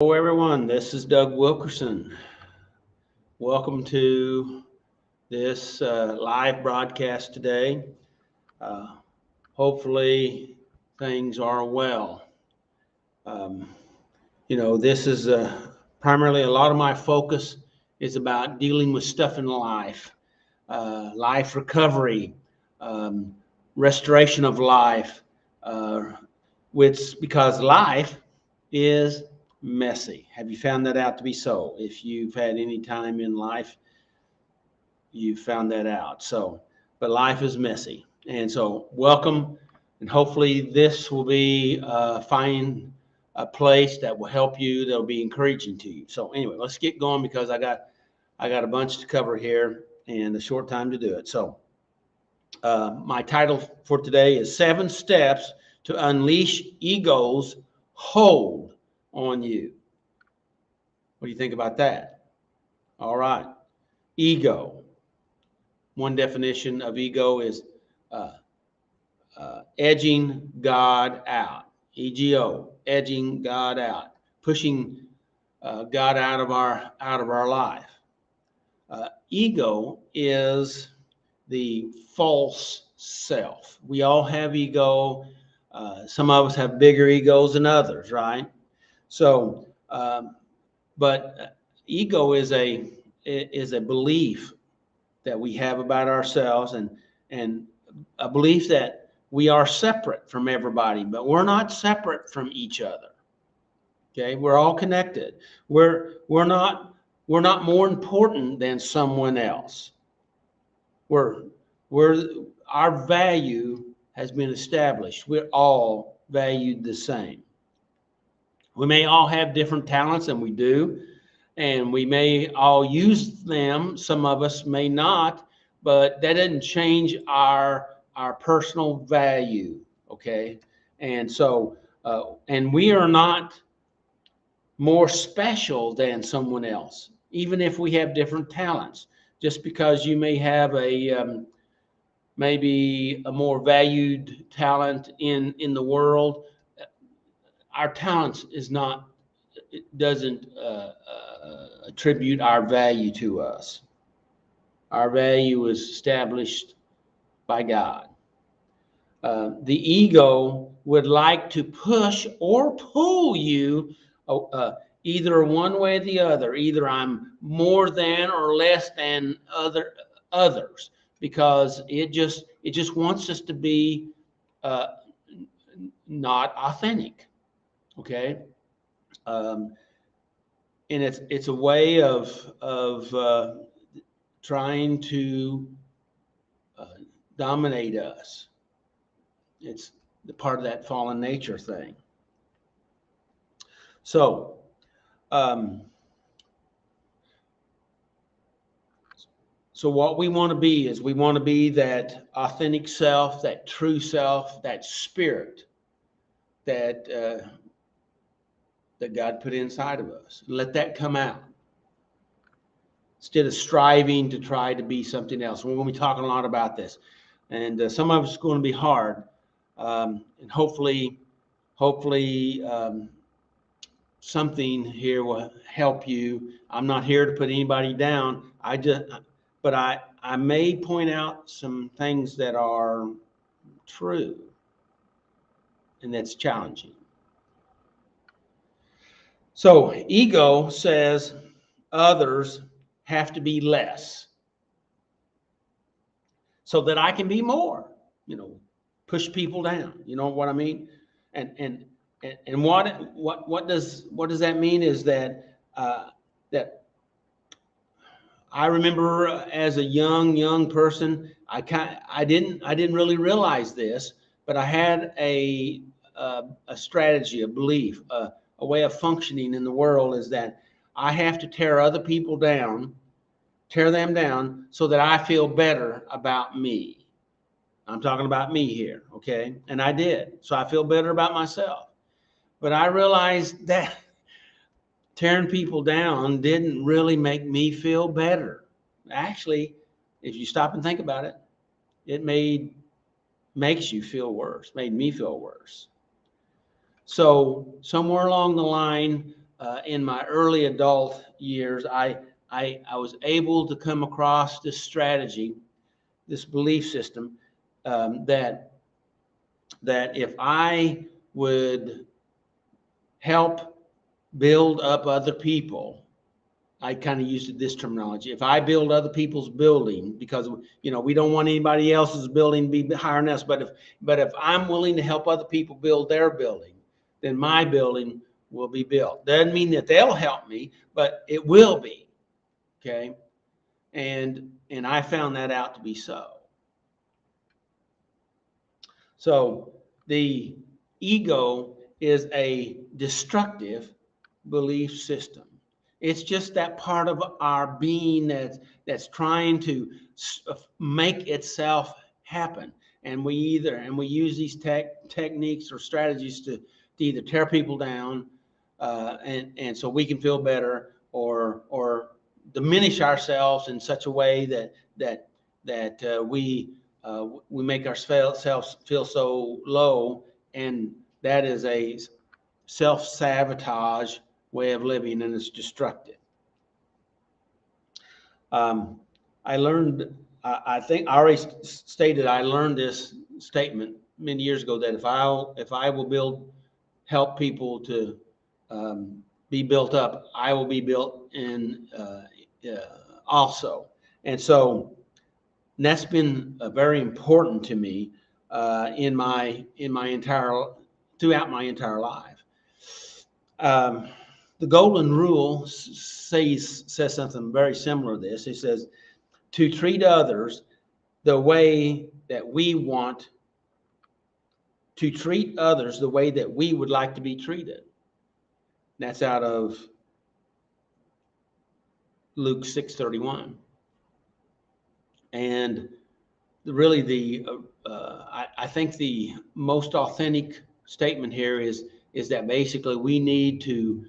Hello, everyone. This is Doug Wilkerson. Welcome to this live broadcast today. Uh, Hopefully, things are well. Um, this is primarily a lot of my focus is about dealing with stuff in life, life recovery, um, restoration of life, uh, which because life is messy. Have you found that out to be so? If you've had any time in life, you found that out. So, but life is messy. And so, welcome. And hopefully, this will be find a place that will help you, that'll be encouraging to you. So, anyway, let's get going because I got a bunch to cover here and a short time to do it. So, my title for today is Seven Steps to Unleash Ego's Hold on You. What do you think about that? All right. Ego. One definition of ego is uh, edging God out. EGO, edging God out, pushing God out of our life. Ego is the false self. We all have ego. Some of us have bigger egos than others, right? So, but ego is a belief that we have about ourselves, and a belief that we are separate from everybody, but we're not separate from each other. Okay, we're all connected. We're not more important than someone else. We're we're our value has been established. We're all valued the same. We may all have different talents, and we do, and we may all use them. Some of us may not, but that doesn't change our personal value. Okay, and so and we are not more special than someone else, even if we have different talents. Just because you may have maybe a more valued talent in the world, our talents is not it doesn't attribute our value to us. Our value is established by God. The ego would like to push or pull you either one way or the other. Either I'm more than or less than others, because it just wants us to be uh, not authentic. Okay, um, and it's a way of trying to uh, dominate us. It's the part of that fallen nature thing. So, um, so what we want to be is we want to be that authentic self, that true self, that spirit that that God put inside of us. Let that come out instead of striving to try to be something else. We're going to be talking a lot about this, and some of it's going to be hard, and hopefully, something here will help you. I'm not here to put anybody down. But I may point out some things that are true and that's challenging. So ego says others have to be less so that I can be more. You know, push people down. You know what I mean? And and and what does that mean is that that I remember as a young person, I didn't really realize this, but I had a strategy, a belief, a way of functioning in the world is that I have to tear them down, so that I feel better about me. I'm talking about me here, okay? And I did, so I feel better about myself. But I realized that tearing people down didn't really make me feel better. Actually, if you stop and think about it, it makes you feel worse, made me feel worse. So somewhere along the line, in my early adult years, I was able to come across this strategy, this belief system, that if I would help build up other people, I kind of used this terminology. If I build other people's building, because we don't want anybody else's building to be higher than us, but if I'm willing to help other people build their building, then my building will be built. Doesn't mean that they'll help me, but it will be. Okay, and I found that out to be so. So the ego is a destructive belief system. It's just that part of our being that's trying to make itself happen. And we use these techniques or strategies to either tear people down, and so we can feel better, or diminish ourselves in such a way that we make ourselves feel so low, and that is a self-sabotage way of living, and it's destructive. I learned, I think I already stated, I learned this statement many years ago, that if I will help people to be built up, I will be built in also. And so that's been very important to me throughout my entire life. The Golden Rule says something very similar to this. It says to treat others the way that we want to treat others, the way that we would like to be treated. That's out of Luke 6:31. And really, I think the most authentic statement here is that basically we need to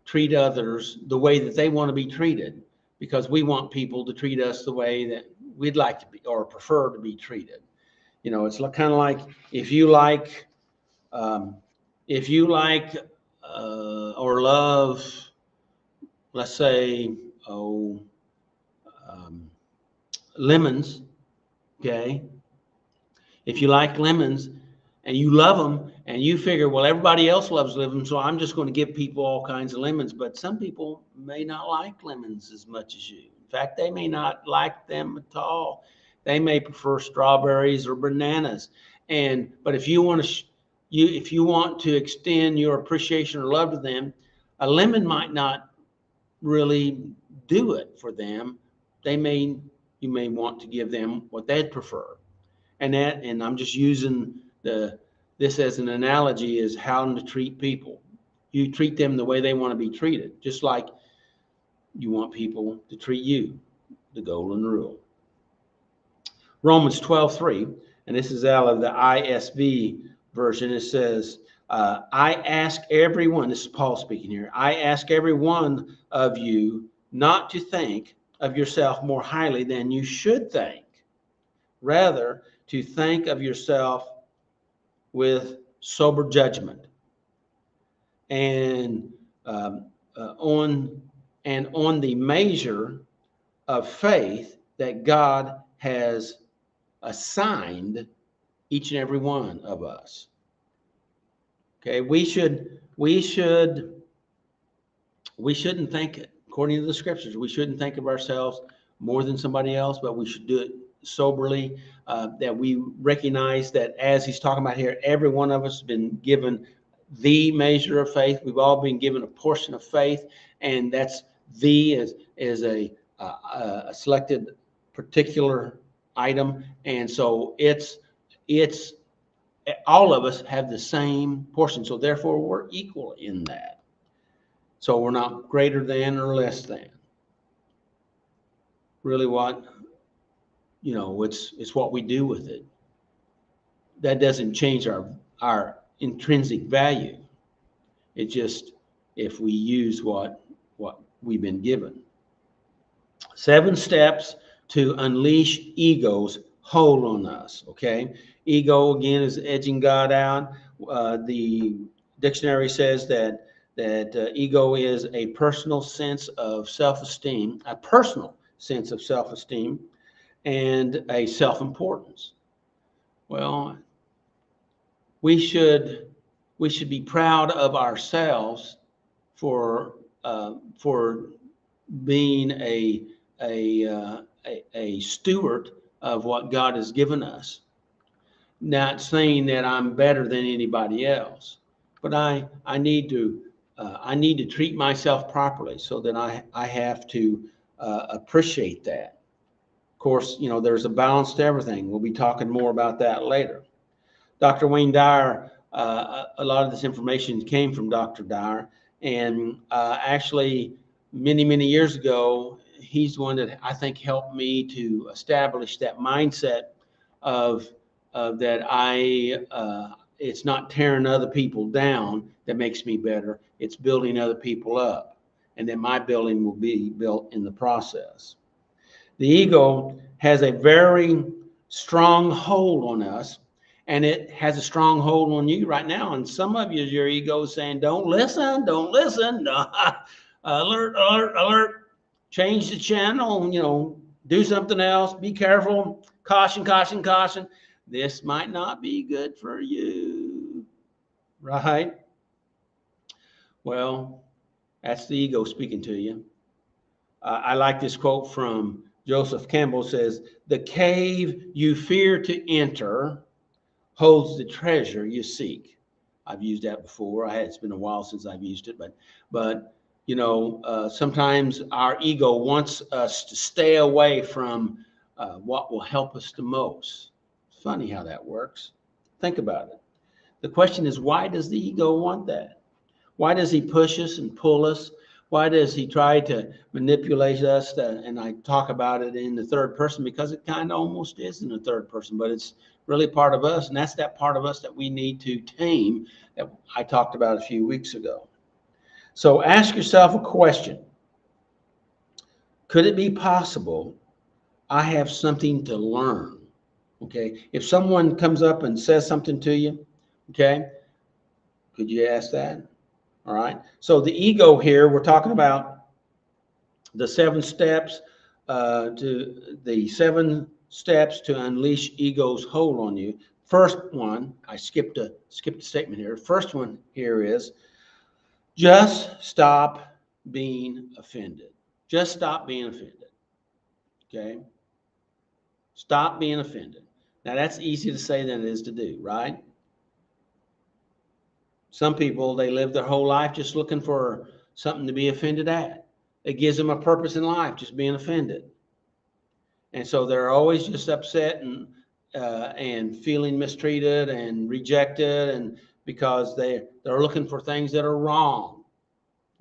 treat others the way that they want to be treated, because we want people to treat us the way that we'd like to be or prefer to be treated. It's kind of like if you like or love, let's say, lemons. Okay, if you like lemons and you love them, and you figure, well, everybody else loves lemons, so I'm just going to give people all kinds of lemons. But some people may not like lemons as much as you. In fact, they may not like them at all. They may prefer strawberries or bananas. But if you want to extend your appreciation or love to them, a lemon might not really do it for them. You may want to give them what they'd prefer. And I'm just using this as an analogy, is how to treat people. You treat them the way they want to be treated, just like you want people to treat you. The Golden Rule. Romans 12:3, and this is out of the ISV version. It says, I ask everyone, this is Paul speaking here, I ask every one of you not to think of yourself more highly than you should think. Rather, to think of yourself with sober judgment, and on the measure of faith that God has assigned each and every one of us. Okay, we shouldn't think, according to the scriptures, we shouldn't think of ourselves more than somebody else, but we should do it soberly, that we recognize that, as he's talking about here, every one of us has been given the measure of faith. We've all been given a portion of faith, and that's is a selected particular item, and so it's all of us have the same portion, so therefore we're equal in that. So we're not greater than or less than. Really, it's what we do with it. That doesn't change our intrinsic value. It just, if we use what we've been given. 7 steps to unleash ego's hold on us. Okay, ego again is edging God out. The dictionary says that that ego is a personal sense of self-esteem, a personal sense of self-esteem, and a self-importance. Well, we should be proud of ourselves for being a steward of what God has given us. Not saying that I'm better than anybody else, but I need to treat myself properly, so that I have to appreciate that. Of course, there's a balance to everything. We'll be talking more about that later. Dr. Wayne Dyer, a lot of this information came from Dr. Dyer, and actually many years ago, he's the one that I think helped me to establish that mindset of that it's not tearing other people down that makes me better. It's building other people up, and then my building will be built in the process. The ego has a very strong hold on us, and it has a strong hold on you right now. And some of you, your ego is saying, don't listen, alert, alert, alert, change the channel, do something else, be careful, caution, caution, caution. This might not be good for you, right? Well, that's the ego speaking to you. I like this quote from Joseph Campbell. Says, the cave you fear to enter holds the treasure you seek. I've used that before. It's been a while since I've used it, but sometimes our ego wants us to stay away from what will help us the most. It's funny how that works. Think about it. The question is, why does the ego want that? Why does he push us and pull us? Why does he try to manipulate us? And I talk about it in the third person because it kind of almost is in the third person, but it's really part of us. And that's that part of us that we need to tame, that I talked about a few weeks ago. So ask yourself a question. Could it be possible I have something to learn? Okay. If someone comes up and says something to you, okay, could you ask that? All right. So the ego here, we're talking about the 7 steps to unleash ego's hold on you. First one, I skipped a statement here. First one here is just stop being offended. Just stop being offended. Okay. Stop being offended. Now that's easier to say than it is to do, right? Some people, they live their whole life just looking for something to be offended at. It gives them a purpose in life, just being offended. And so they're always just upset and feeling mistreated and rejected, and because they're looking for things that are wrong.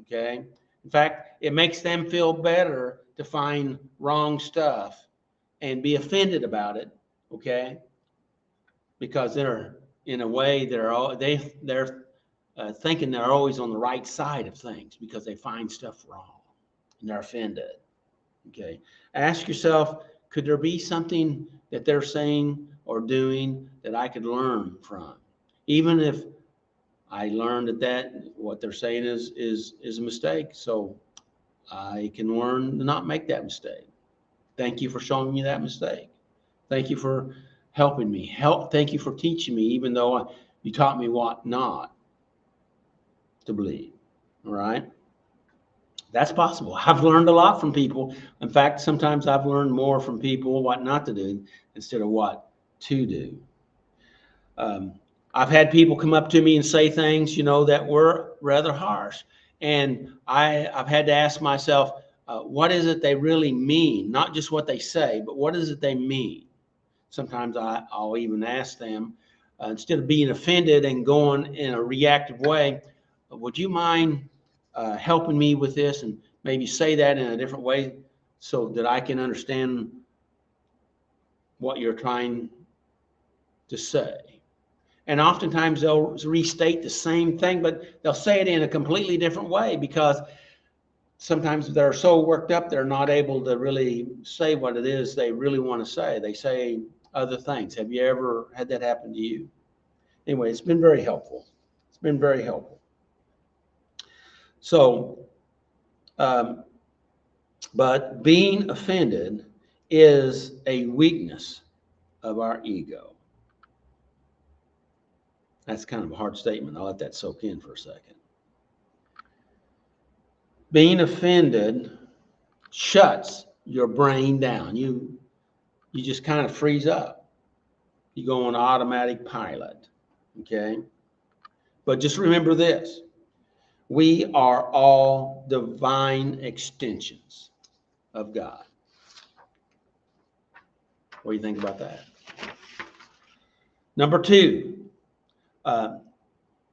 Okay. In fact, it makes them feel better to find wrong stuff and be offended about it. Okay. Because they're, in a way, they're thinking they're always on the right side of things because they find stuff wrong and they're offended. Okay. Ask yourself, could there be something that they're saying or doing that I could learn from? Even if I learned that what they're saying is a mistake, so I can learn to not make that mistake. Thank you for showing me that mistake. Thank you for helping me. Thank you for teaching me, even though you taught me what not to believe. All right. That's possible. I've learned a lot from people. In fact, sometimes I've learned more from people what not to do instead of what to do. I've had people come up to me and say things, that were rather harsh. And I've had to ask myself, what is it they really mean? Not just what they say, but what is it they mean? Sometimes I'll even ask them, instead of being offended and going in a reactive way, would you mind helping me with this, and maybe say that in a different way so that I can understand what you're trying to say. And oftentimes they'll restate the same thing, but they'll say it in a completely different way, because sometimes they're so worked up they're not able to really say what it is they really want to say. They say other things. Have you ever had that happen to you? Anyway, it's been very helpful. It's been very helpful. So, but being offended is a weakness of our ego. That's kind of a hard statement. I'll let that soak in for a second. Being offended shuts your brain down. You just kind of freeze up. You go on automatic pilot. Okay? But just remember this. We are all divine extensions of God. What do you think about that? Number two,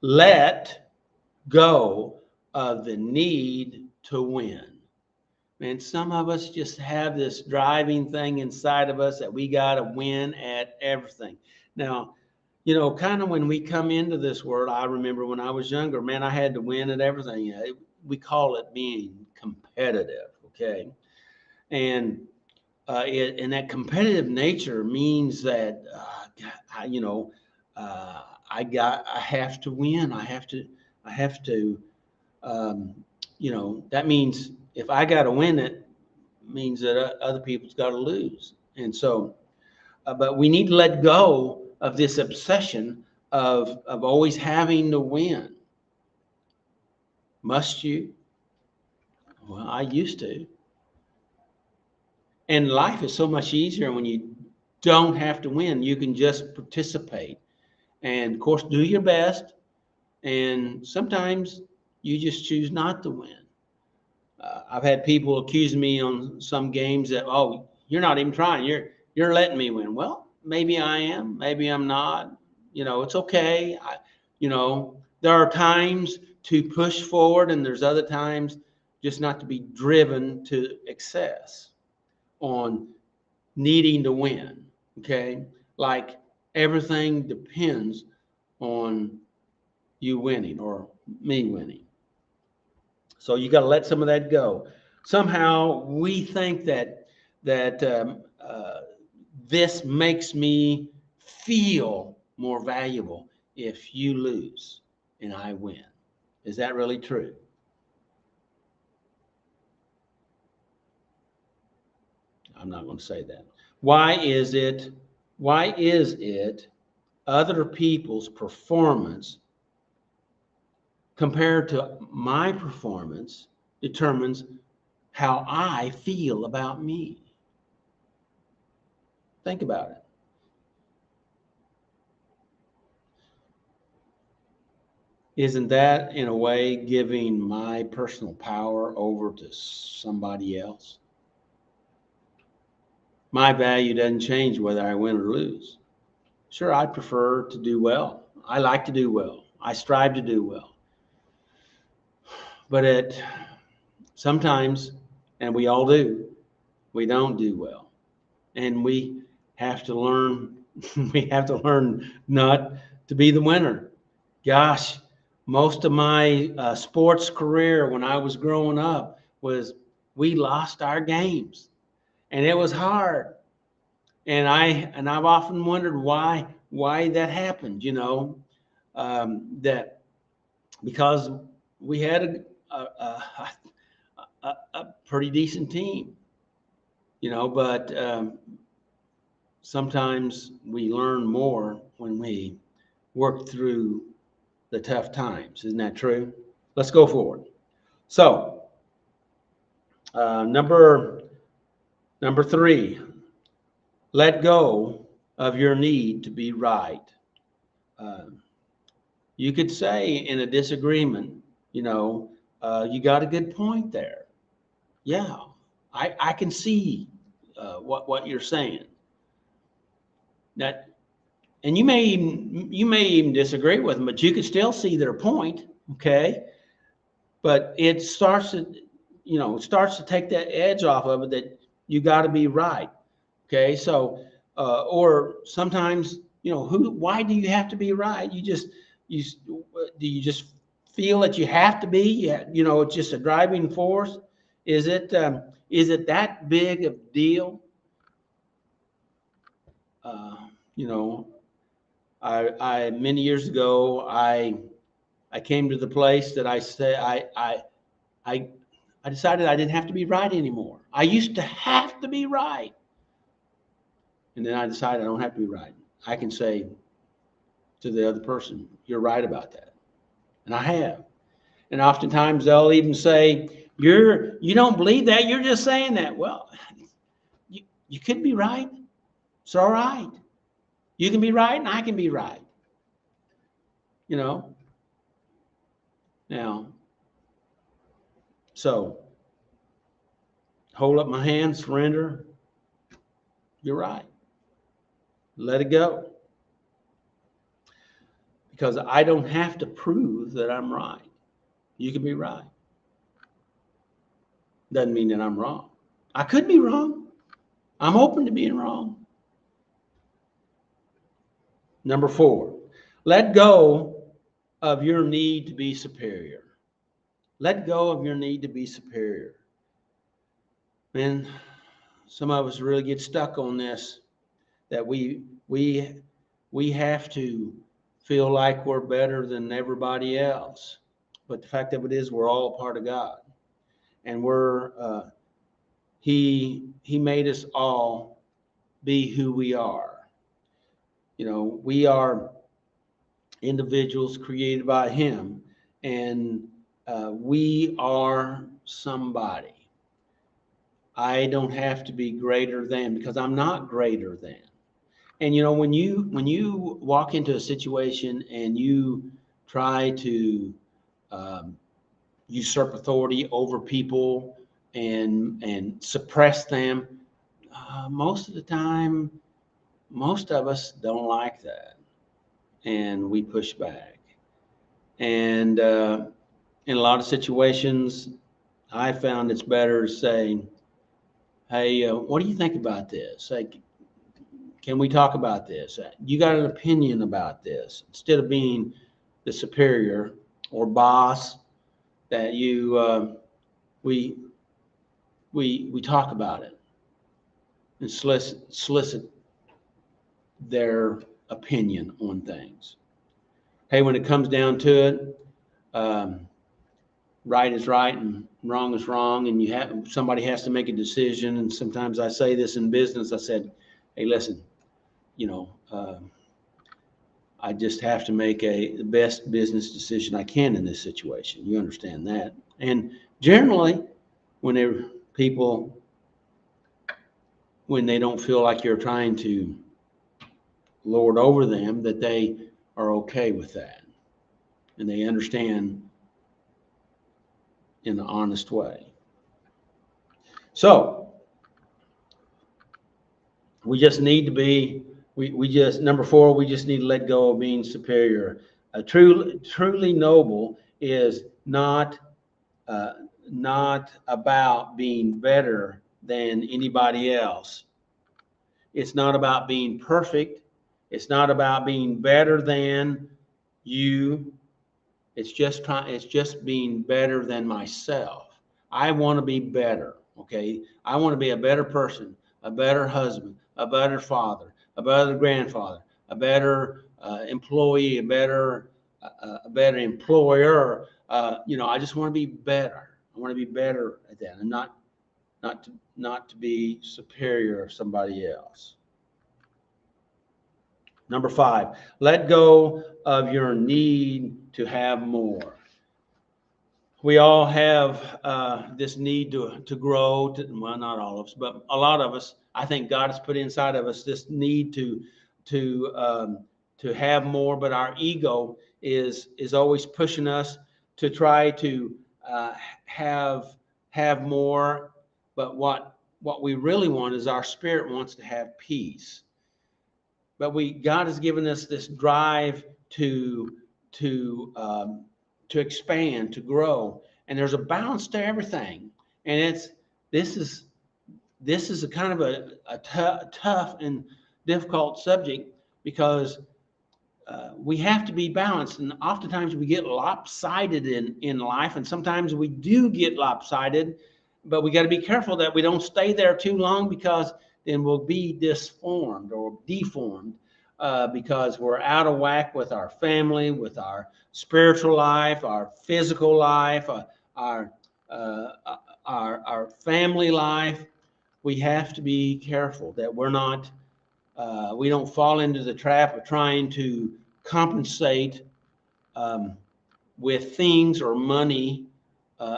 let go of the need to win. Man, some of us just have this driving thing inside of us that we got to win at everything. Now, kind of when we come into this world, I remember when I was younger, man, I had to win at everything. We call it being competitive, okay? And that competitive nature means that, I have to win. I have to, that means if I got to win it, means that other people's got to lose. And so, but we need to let go of this obsession of always having to win. Must you? Well, I used to. And life is so much easier when you don't have to win. You can just participate. And of course, do your best. And sometimes you just choose not to win. I've had people accuse me on some games that, oh, you're not even trying. You're letting me win. Well, maybe I am. Maybe I'm not. It's okay. There are times to push forward, and there's other times just not to be driven to excess on needing to win. Okay, like everything depends on you winning or me winning. So you got to let some of that go. Somehow we think that this makes me feel more valuable if you lose and I win. Is that really true? I'm not going to say that. Why is it other people's performance compared to my performance determines how I feel about me? Think about it. Isn't that, in a way, giving my personal power over to somebody else? My value doesn't change whether I win or lose. Sure, I prefer to do well. I like to do well. I strive to do well. But sometimes, and we all do, we don't do well. And we have to learn, not to be the winner. Gosh, most of my sports career when I was growing up was we lost our games, and it was hard. And I've often wondered why that happened. That because we had a pretty decent team. But sometimes we learn more when we work through the tough times. Isn't that true? Let's go forward. So, number 3, let go of your need to be right. You could say in a disagreement, you got a good point there. Yeah, I can see what you're saying. That, and you may even disagree with them, but you can still see their point. Okay, but it starts to take that edge off of it that you got to be right. Okay, so or sometimes why do you have to be right? Do you just feel that you have to be? It's just a driving force. Is it that big of a deal? I many years ago I came to the place that I say I decided I didn't have to be right anymore. I used to have to be right. And then I decided I don't have to be right. I can say to the other person, you're right about that. And I have. And oftentimes they'll even say, you don't believe that, you're just saying that. Well, you could be right. It's all right. You can be right and I can be right. You know? Now, so hold up my hand, surrender. You're right. Let it go. Because I don't have to prove that I'm right. You can be right. Doesn't mean that I'm wrong. I could be wrong. I'm open to being wrong. Number 4, let go of your need to be superior. Let go of your need to be superior. Man, some of us really get stuck on this, that we have to feel like we're better than everybody else. But the fact of it is, we're all a part of God, and He made us all be who we are. You know, we are individuals created by Him, and we are somebody. I don't have to be greater than, because I'm not greater than. And you know, when you walk into a situation and you try to usurp authority over people and suppress them, most of the time, most of us don't like that, and we push back. And in a lot of situations, I found it's better to say, hey, what do you think about this? Like, can we talk about this? You got an opinion about this? Instead of being the superior or boss, that we talk about it and solicit their opinion on things. Hey, when it comes down to it, right is right and wrong is wrong, and somebody has to make a decision. And sometimes I say this in business. I said, hey, listen, you know, I just have to make the best business decision I can in this situation. You understand that? And generally, when they don't feel like you're trying to lord over them, that they are okay with that, and they understand in an honest way. So we just need to be, number 4, we just need to let go of being superior. Truly noble is not about being better than anybody else. It's not about being perfect. It's not about being better than you. It's just being better than myself. I want to be better. Okay. I want to be a better person, a better husband, a better father, a better grandfather, a better employee, a better employer. I just want to be better. I want to be better at that, and not to be superior of somebody else. Number 5, let go of your need to have more. We all have this need to grow. Well, not all of us, but a lot of us. I think God has put inside of us this need to have more. But our ego is always pushing us to try to have more. But what we really want is, our spirit wants to have peace. But God has given us this drive to expand, to grow, and there's a balance to everything. And this is a kind of a tough and difficult subject, because we have to be balanced, and oftentimes we get lopsided in life, and sometimes we do get lopsided, but we got to be careful that we don't stay there too long, because then we'll be deformed, because we're out of whack with our family, with our spiritual life, our physical life, our uh, our family life, we have to be careful that we don't fall into the trap of trying to compensate um, with things or money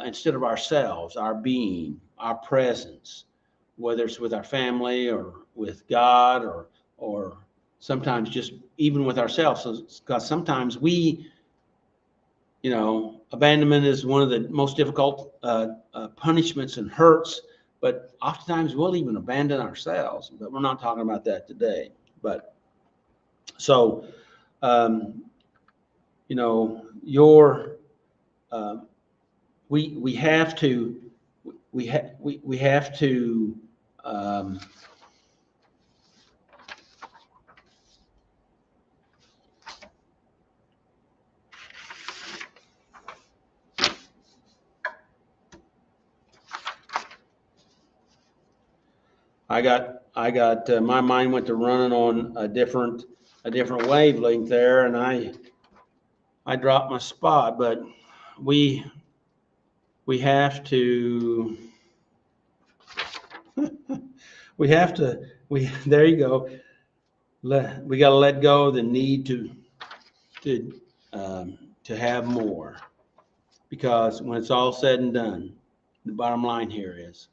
instead of ourselves, our being, our presence, whether it's with our family or with God or sometimes just even with ourselves. Because sometimes abandonment is one of the most difficult punishments and hurts, but oftentimes we'll even abandon ourselves, but we're not talking about that today. But so, um, your uh, we have to we have to um, I got my mind went to running on a different wavelength there, and I dropped my spot. But we we have to we have to we there you go. We got to let go of the need to to have more, because when it's all said and done, the bottom line here is,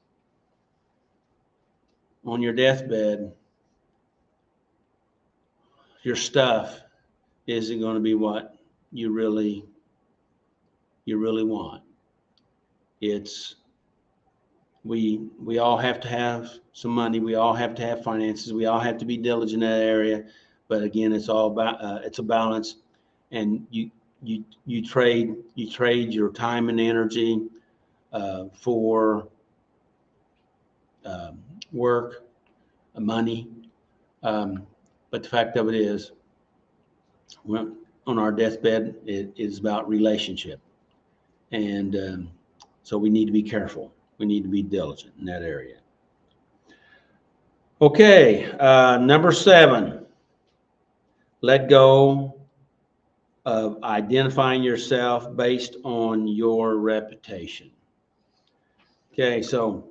on your deathbed, your stuff isn't going to be what you really want. It's we all have to have some money. We all have to have finances. We all have to be diligent in that area. But again, it's all about it's a balance, and you trade your time and energy for um, work, money. Um, but the fact of it is, on our deathbed, it is about relationship, and so we need to be careful. We need to be diligent in that area. Okay, number 7, let go of identifying yourself based on your reputation. Okay, so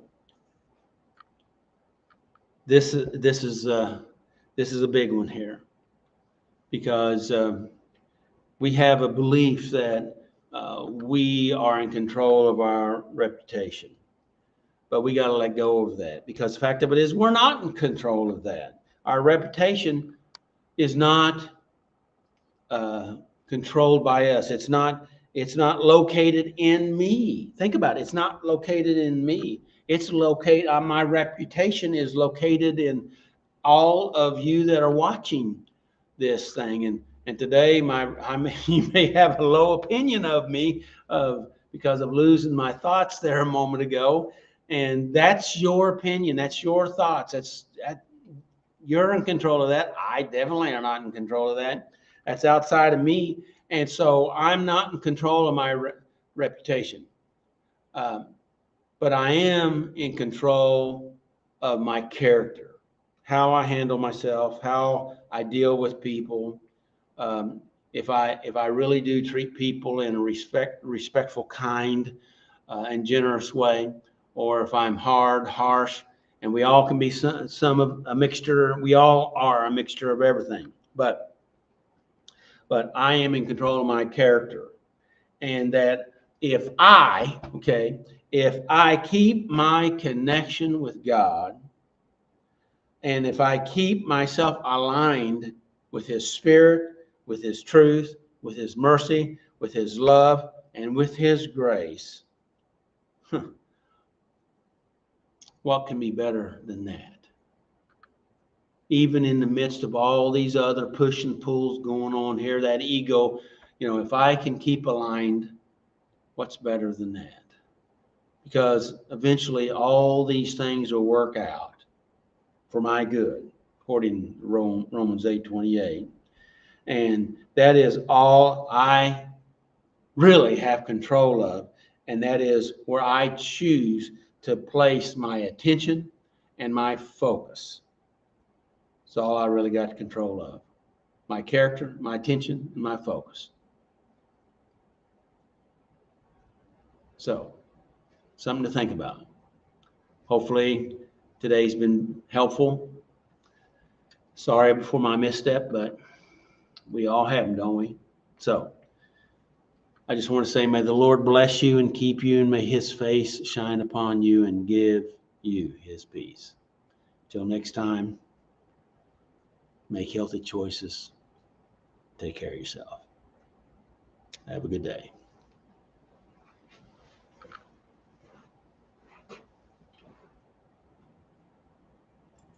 this is a big one here, because we have a belief that we are in control of our reputation, but we got to let go of that, because the fact of it is, we're not in control of that. Our reputation is not uh, controlled by us. It's not located in me. Think about it. It's not located in me. It's located. My reputation is located in all of you that are watching this thing. And today, you may have a low opinion of me because of losing my thoughts there a moment ago. And that's your opinion. That's your thoughts. You're in control of that. I definitely am not in control of that. That's outside of me. And so I'm not in control of my reputation. Um, but I am in control of my character, how I handle myself, how I deal with people. Um, if I really do treat people in a respectful, kind, and generous way, or if I'm hard, harsh, and we all can be some of a mixture. We all are a mixture of everything, but I am in control of my character, and that if I keep my connection with God, and if I keep myself aligned with His Spirit, with His truth, with His mercy, with His love, and with His grace, what can be better than that? Even in the midst of all these other push and pulls going on here, that ego, if I can keep aligned, what's better than that? Because eventually all these things will work out for my good, according to Romans 8:28. And that is all I really have control of. And that is where I choose to place my attention and my focus. It's all I really got control of. My character, my attention, and my focus. So something to think about. Hopefully today's been helpful. Sorry for my misstep, but we all have them, don't we? So I just want to say, may the Lord bless you and keep you, and may his face shine upon you and give you his peace. Till next time, make healthy choices. Take care of yourself. Have a good day.